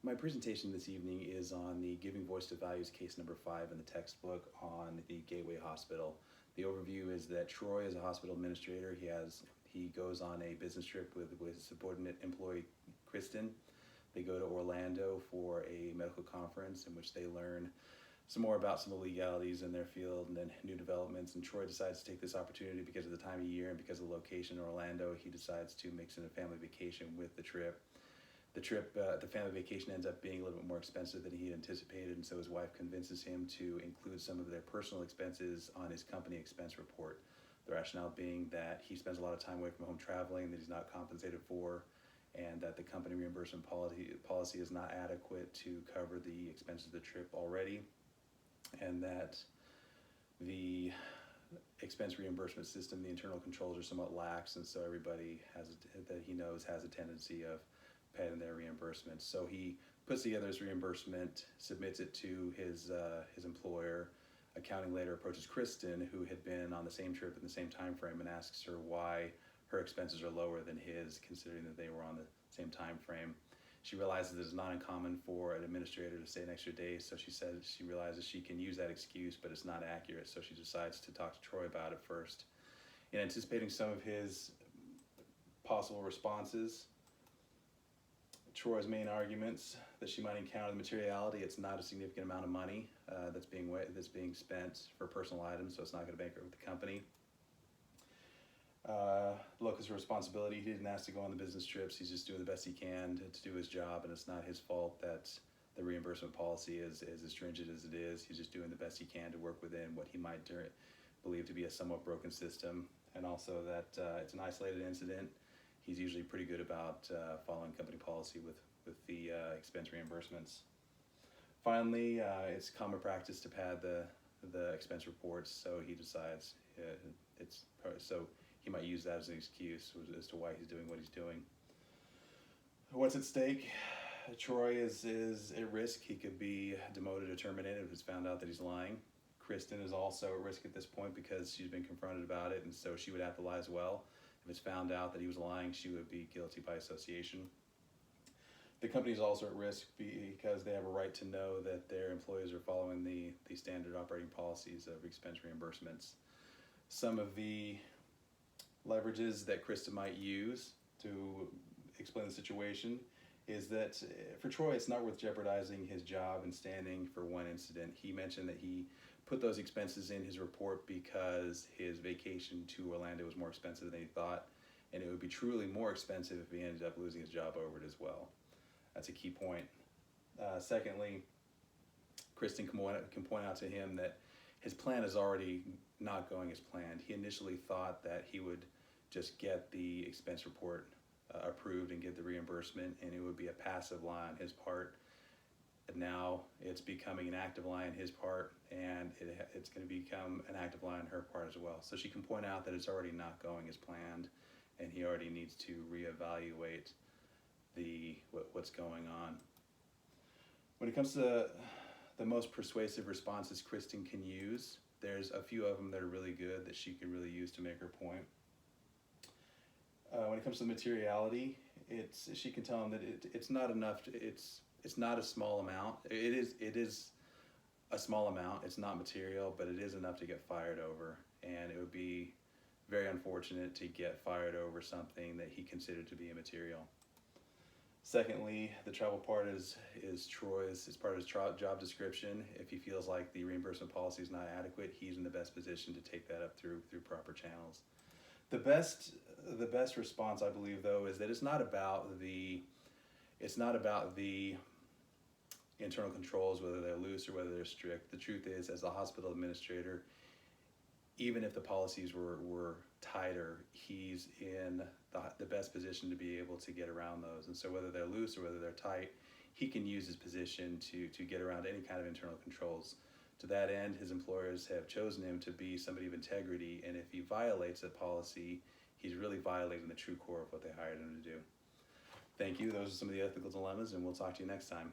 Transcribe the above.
My presentation this evening is on the Giving Voice to Values case number 5 in the textbook on the Gateway Hospital. The overview is that Troy is a hospital administrator. He goes on a business trip with his subordinate employee, Kristen. They go to Orlando for a medical conference in which they learn some more about some of the legalities in their field and then new developments. And Troy decides to take this opportunity because of the time of year and because of the location in Orlando. He decides to mix in a family vacation with the trip. The family vacation ends up being a little bit more expensive than he had anticipated, and so his wife convinces him to include some of their personal expenses on his company expense report. The rationale being that he spends a lot of time away from home traveling that he's not compensated for, and that the company reimbursement policy is not adequate to cover the expenses of the trip already, and that the expense reimbursement system, the internal controls are somewhat lax, and so everybody that he knows has a tendency of paying their reimbursements. So he puts together his reimbursement, submits it to his employer. Accounting later approaches Kristen, who had been on the same trip in the same time frame, and asks her why her expenses are lower than his, considering that they were on the same time frame. She realizes it's not uncommon for an administrator to stay an extra day, so she realizes she can use that excuse, but it's not accurate, so she decides to talk to Troy about it first. In anticipating some of his possible responses, Troy's main arguments that she might encounter the materiality: it's not a significant amount of money that's being spent for personal items, so it's not going to bankrupt the company. Look, it's a responsibility. He didn't ask to go on the business trips. He's just doing the best he can to do his job, and it's not his fault that the reimbursement policy is as stringent as it is. He's just doing the best he can to work within what he might believe to be a somewhat broken system, and also that it's an isolated incident. He's usually pretty good about following company policy with the expense reimbursements. Finally, it's common practice to pad the expense reports, so he decides so he might use that as an excuse as to why he's doing what he's doing. What's at stake? Troy is at risk. He could be demoted or terminated if it's found out that he's lying. Kristen is also at risk at this point because she's been confronted about it, and so she would have to lie as well. If it's found out that he was lying, she would be guilty by association. The company is also at risk because they have a right to know that their employees are following the standard operating policies of expense reimbursements. Some of the leverages that Krista might use to explain the situation is that for Troy, it's not worth jeopardizing his job and standing for one incident. He mentioned that he put those expenses in his report because his vacation to Orlando was more expensive than he thought, and it would be truly more expensive if he ended up losing his job over it as well. That's a key point. Secondly, Kristen can point out to him that his plan is already not going as planned. He initially thought that he would just get the expense report approved and get the reimbursement, and it would be a passive lie on his part. Now it's becoming an active lie on his part, and it's going to become an active lie on her part as well. So she can point out that it's already not going as planned, and he already needs to reevaluate what's going on. When it comes to the most persuasive responses Kristen can use, there's a few of them that are really good that she can really use to make her point. When it comes to the materiality, she can tell him that it's not enough. It's not a small amount. It is a small amount. It's not material, but it is enough to get fired over. And it would be very unfortunate to get fired over something that he considered to be immaterial. Secondly, the travel part is Troy's. It's part of his job description. If he feels like the reimbursement policy is not adequate, he's in the best position to take that up through proper channels. The best response, I believe, though, is that it's not about the internal controls, whether they're loose or whether they're strict. The truth is, as a hospital administrator, even if the policies were tighter, he's in the best position to be able to get around those. And so whether they're loose or whether they're tight, he can use his position to get around any kind of internal controls. To that end, his employers have chosen him to be somebody of integrity, and if he violates that policy, he's really violating the true core of what they hired him to do. Thank you. Those are some of the ethical dilemmas, and we'll talk to you next time.